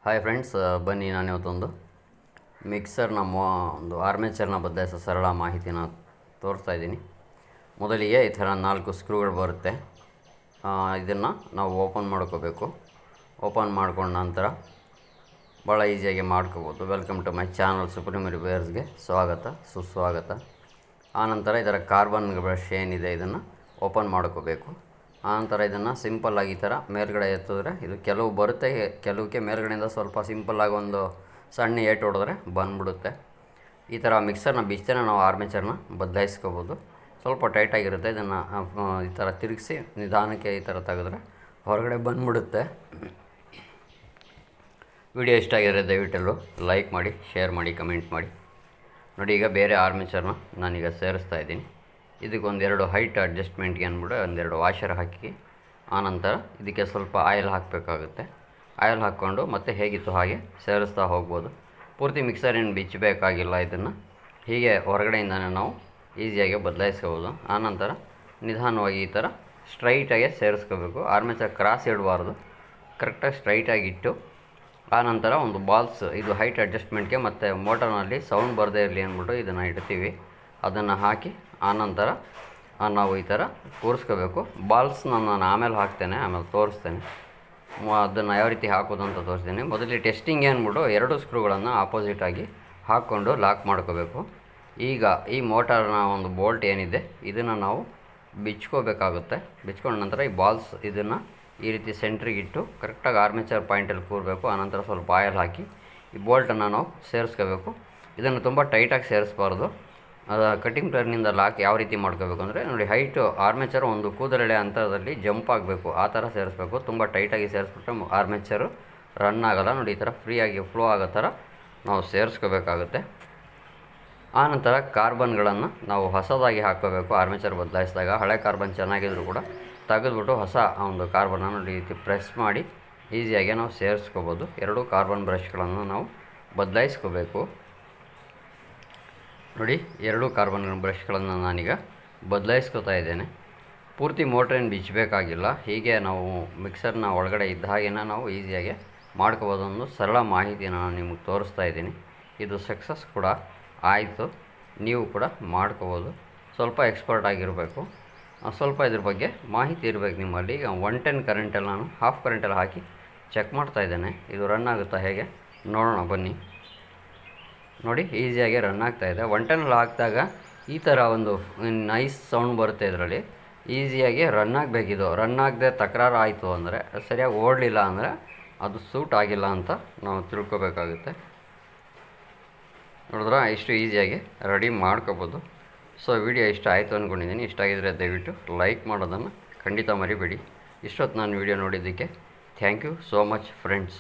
Hi friends, ಬನ್ನಿ ನಾನಿವತ್ತೊಂದು ಮಿಕ್ಸರ್ನ ಒಂದು ಆರ್ಮೇಚರ್ನ ಬದಲಾಯಿಸೋ ಸರಳ ಮಾಹಿತಿನ ತೋರಿಸ್ತಾ ಇದ್ದೀನಿ. ಮೊದಲಿಗೆ ಈ ಥರ 4 ಸ್ಕ್ರೂಗಳು ಬರುತ್ತೆ. ಇದನ್ನು ನಾವು ಓಪನ್ ಮಾಡ್ಕೋಬೇಕು. ಓಪನ್ ಮಾಡ್ಕೊಂಡ ನಂತರ ಭಾಳ ಈಸಿಯಾಗಿ ಮಾಡ್ಕೋಬೋದು. Welcome to my channel supreme ರಿಪೇರ್ಸ್ಗೆ ಸುಸ್ವಾಗತ. ಆನಂತರ ಇದರ ಕಾರ್ಬನ್ ಬ್ರಷ್ ಏನಿದೆ ಇದನ್ನು ಓಪನ್ ಮಾಡ್ಕೋಬೇಕು. ಆನಂತರ ಇದನ್ನು ಸಿಂಪಲ್ಲಾಗಿ ಈ ಥರ ಮೇಲ್ಗಡೆ ಎತ್ತಿದ್ರೆ ಇದು ಕೆಲವು ಬರುತ್ತೆ, ಕೆಲವಕ್ಕೆ ಮೇಲ್ಗಡೆಯಿಂದ ಸ್ವಲ್ಪ ಸಿಂಪಲ್ಲಾಗಿ ಒಂದು ಸಣ್ಣ ಏಟು ಹೊಡೆದ್ರೆ ಬಂದುಬಿಡುತ್ತೆ. ಈ ಥರ ಮಿಕ್ಸರ್ನ ಬಿಚ್ಚನೆ ನಾವು ಆರ್ಮೇಚರ್ನ ಬದಲಾಯಿಸ್ಕೋಬೋದು. ಸ್ವಲ್ಪ ಟೈಟಾಗಿರುತ್ತೆ. ಇದನ್ನು ಈ ಥರ ತಿರುಗಿಸಿ ನಿಧಾನಕ್ಕೆ ಈ ಥರ ತೆಗೆದ್ರೆ ಹೊರಗಡೆ ಬಂದುಬಿಡುತ್ತೆ. ವಿಡಿಯೋ ಇಷ್ಟ ಆಗಿದ್ರೆ ದಯವಿಟ್ಟು ಲೈಕ್ ಮಾಡಿ, ಶೇರ್ ಮಾಡಿ, ಕಮೆಂಟ್ ಮಾಡಿ. ನೋಡಿ, ಈಗ ಬೇರೆ ಆರ್ಮೇಚರ್ನ ನಾನೀಗ ಸೇರಿಸ್ತಾ ಇದ್ದೀನಿ. ಇದಕ್ಕೊಂದೆರಡು ಹೈಟ್ ಅಡ್ಜಸ್ಟ್ಮೆಂಟ್ಗೆ ಅಂದ್ಬಿಟ್ಟು ಒಂದೆರಡು ವಾಷರ್ ಹಾಕಿ ಆನಂತರ ಇದಕ್ಕೆ ಸ್ವಲ್ಪ ಆಯಿಲ್ ಹಾಕಬೇಕಾಗುತ್ತೆ. ಆಯಿಲ್ ಹಾಕ್ಕೊಂಡು ಮತ್ತೆ ಹೇಗಿತ್ತು ಹಾಗೆ ಸೇರಿಸ್ತಾ ಹೋಗ್ಬೋದು. ಪೂರ್ತಿ ಮಿಕ್ಸರ್ ಏನು ಬಿಚ್ಚಬೇಕಾಗಿಲ್ಲ. ಇದನ್ನು ಹೀಗೆ ಹೊರಗಡೆಯಿಂದನೇ ನಾವು ಈಸಿಯಾಗಿ ಬದಲಾಯಿಸ್ಕೋಬೋದು. ಆನಂತರ ನಿಧಾನವಾಗಿ ಈ ಥರ ಸ್ಟ್ರೈಟಾಗೆ ಸೇರಿಸ್ಕೋಬೇಕು. ಆರ್ಮೇಚರ್ ಕ್ರಾಸ್ ಇಡಬಾರ್ದು, ಕರೆಕ್ಟಾಗಿ ಸ್ಟ್ರೈಟಾಗಿ ಇಟ್ಟು ಆನಂತರ ಒಂದು ಬಾಲ್ಸ್, ಇದು ಹೈಟ್ ಅಡ್ಜಸ್ಟ್ಮೆಂಟ್ಗೆ ಮತ್ತು ಮೋಟರ್ನಲ್ಲಿ ಸೌಂಡ್ ಬರದೇ ಇರಲಿ ಅಂದ್ಬಿಟ್ಟು ಇದನ್ನು ಇಡ್ತೀವಿ. ಅದನ್ನು ಹಾಕಿ ಆನಂತರ ನಾವು ಈ ಥರ ಕೂರಿಸ್ಕೋಬೇಕು. ಬಾಲ್ಸ್ನ ನಾನು ಆಮೇಲೆ ಹಾಕ್ತೇನೆ, ಆಮೇಲೆ ತೋರಿಸ್ತೇನೆ. ಅದನ್ನು ಯಾವ ರೀತಿ ಹಾಕೋದು ಅಂತ ತೋರಿಸ್ತೀನಿ. ಮೊದಲಿಗೆ ಟೆಸ್ಟಿಂಗ್ ಅಂದ್ಬಿಟ್ಟು 2 ಸ್ಕ್ರೂಗಳನ್ನು ಆಪೋಸಿಟಾಗಿ ಹಾಕ್ಕೊಂಡು ಲಾಕ್ ಮಾಡ್ಕೋಬೇಕು. ಈಗ ಈ ಮೋಟಾರ್ನ ಒಂದು ಬೋಲ್ಟ್ ಏನಿದೆ ಇದನ್ನು ನಾವು ಬಿಚ್ಕೋಬೇಕಾಗುತ್ತೆ. ಬಿಚ್ಕೊಂಡ ನಂತರ ಈ ಬಾಲ್ಸ್ ಇದನ್ನು ಈ ರೀತಿ ಸೆಂಟ್ರಿಗಿಟ್ಟು ಕರೆಕ್ಟಾಗಿ ಆರ್ಮೇಚರ್ ಪಾಯಿಂಟಲ್ಲಿ ಕೂರಬೇಕು. ಆನಂತರ ಸ್ವಲ್ಪ ಆಯಿಲ್ ಹಾಕಿ ಈ ಬೋಲ್ಟನ್ನು ನಾವು ಸೇರಿಸ್ಕೋಬೇಕು. ಇದನ್ನು ತುಂಬ ಟೈಟಾಗಿ ಸೇರಿಸ್ಬಾರ್ದು. ಕಟಿಂಗ್ ಪ್ಲೇರ್ನಿಂದ ಲಾಕ್ ಯಾವ ರೀತಿ ಮಾಡ್ಕೋಬೇಕು ಅಂದರೆ, ನೋಡಿ, ಹೈಟು ಆರ್ಮೇಚರ್ ಒಂದು ಕೂದಲೆಳೆ ಅಂತರದಲ್ಲಿ ಜಂಪ್ ಆಗಬೇಕು, ಆ ಥರ ಸೇರಿಸ್ಬೇಕು. ತುಂಬ ಟೈಟಾಗಿ ಸೇರಿಸ್ಬಿಟ್ರೆ ಆರ್ಮೇಚರು ರನ್ ಆಗೋಲ್ಲ. ನೋಡಿ, ಈ ಥರ ಫ್ರೀಯಾಗಿ ಫ್ಲೋ ಆಗೋ ಥರ ನಾವು ಸೇರಿಸ್ಕೋಬೇಕಾಗುತ್ತೆ. ಆನಂತರ ಕಾರ್ಬನ್ಗಳನ್ನು ನಾವು ಹೊಸದಾಗಿ ಹಾಕ್ಕೋಬೇಕು. ಆರ್ಮೇಚರ್ ಬದಲಾಯಿಸಿದಾಗ ಹಳೆ ಕಾರ್ಬನ್ ಚೆನ್ನಾಗಿದ್ರು ಕೂಡ ತೆಗೆದುಬಿಟ್ಟು ಹೊಸ ಒಂದು ಕಾರ್ಬನನ್ನು ಈ ರೀತಿ ಪ್ರೆಸ್ ಮಾಡಿ ಈಸಿಯಾಗಿ ನಾವು ಸೇರಿಸ್ಕೋಬೋದು. 2 ಕಾರ್ಬನ್ ಬ್ರಷ್ಗಳನ್ನು ನಾವು ಬದಲಾಯಿಸ್ಕೋಬೇಕು. ನೋಡಿ, 2 ಕಾರ್ಬನ್ ಬ್ರಷ್ಗಳನ್ನು ನಾನೀಗ ಬದಲಾಯಿಸ್ಕೋತಾ ಇದ್ದೇನೆ. ಪೂರ್ತಿ ಮೋಟ್ರೇನು ಬಿಚ್ಚಬೇಕಾಗಿಲ್ಲ. ಹೀಗೆ ನಾವು ಮಿಕ್ಸರ್ನ ಒಳಗಡೆ ಇದ್ದ ಹಾಗೆ ನಾವು ಈಸಿಯಾಗಿ ಮಾಡ್ಕೋಬೋದು. ಒಂದು ಸರಳ ಮಾಹಿತಿನ ನಾನು ನಿಮಗೆ ತೋರಿಸ್ತಾ ಇದ್ದೀನಿ. ಇದು ಸಕ್ಸಸ್ ಕೂಡ ಆಯಿತು. ನೀವು ಕೂಡ ಮಾಡ್ಕೋಬೋದು. ಸ್ವಲ್ಪ ಎಕ್ಸ್ಪರ್ಟ್ ಆಗಿರಬೇಕು, ಸ್ವಲ್ಪ ಇದ್ರ ಬಗ್ಗೆ ಮಾಹಿತಿ ಇರಬೇಕು ನಿಮ್ಮಲ್ಲಿ. ಈಗ 110 ಕರೆಂಟಲ್ಲಿ ನಾನು ಹಾಫ್ ಕರೆಂಟಲ್ಲಿ ಹಾಕಿ ಚೆಕ್ ಮಾಡ್ತಾ ಇದ್ದೇನೆ. ಇದು ರನ್ ಆಗುತ್ತಾ ಹೇಗೆ ನೋಡೋಣ ಬನ್ನಿ. ನೋಡಿ, ಈಸಿಯಾಗಿ ರನ್ ಆಗ್ತಾಯಿದೆ. 110 ಹಾಕಿದಾಗ ಈ ಥರ ಒಂದು ನೈಸ್ ಸೌಂಡ್ ಬರುತ್ತೆ. ಇದರಲ್ಲಿ ಈಸಿಯಾಗಿ ರನ್ ಆಗಬೇಕಿದು. ರನ್ ಆಗದೆ ತಕರಾರು ಆಯಿತು ಅಂದರೆ, ಸರಿಯಾಗಿ ಓಡಲಿಲ್ಲ ಅಂದರೆ ಅದು ಸೂಟ್ ಆಗಿಲ್ಲ ಅಂತ ನಾವು ತಿಳ್ಕೊಬೇಕಾಗುತ್ತೆ. ನೋಡಿದ್ರೆ ಇಷ್ಟು ಈಸಿಯಾಗಿ ರೆಡಿ ಮಾಡ್ಕೋಬೋದು. ಸೊ ವಿಡಿಯೋ ಇಷ್ಟ ಆಯಿತು ಅಂದ್ಕೊಂಡಿದ್ದೀನಿ. ಇಷ್ಟ ಆಗಿದರೆ ದಯವಿಟ್ಟು ಲೈಕ್ ಮಾಡೋದನ್ನು ಖಂಡಿತ ಮರಿಬೇಡಿ. ಇಷ್ಟೊತ್ತು ನಾನು ವಿಡಿಯೋ ನೋಡಿದ್ದಕ್ಕೆ thank you so much friends.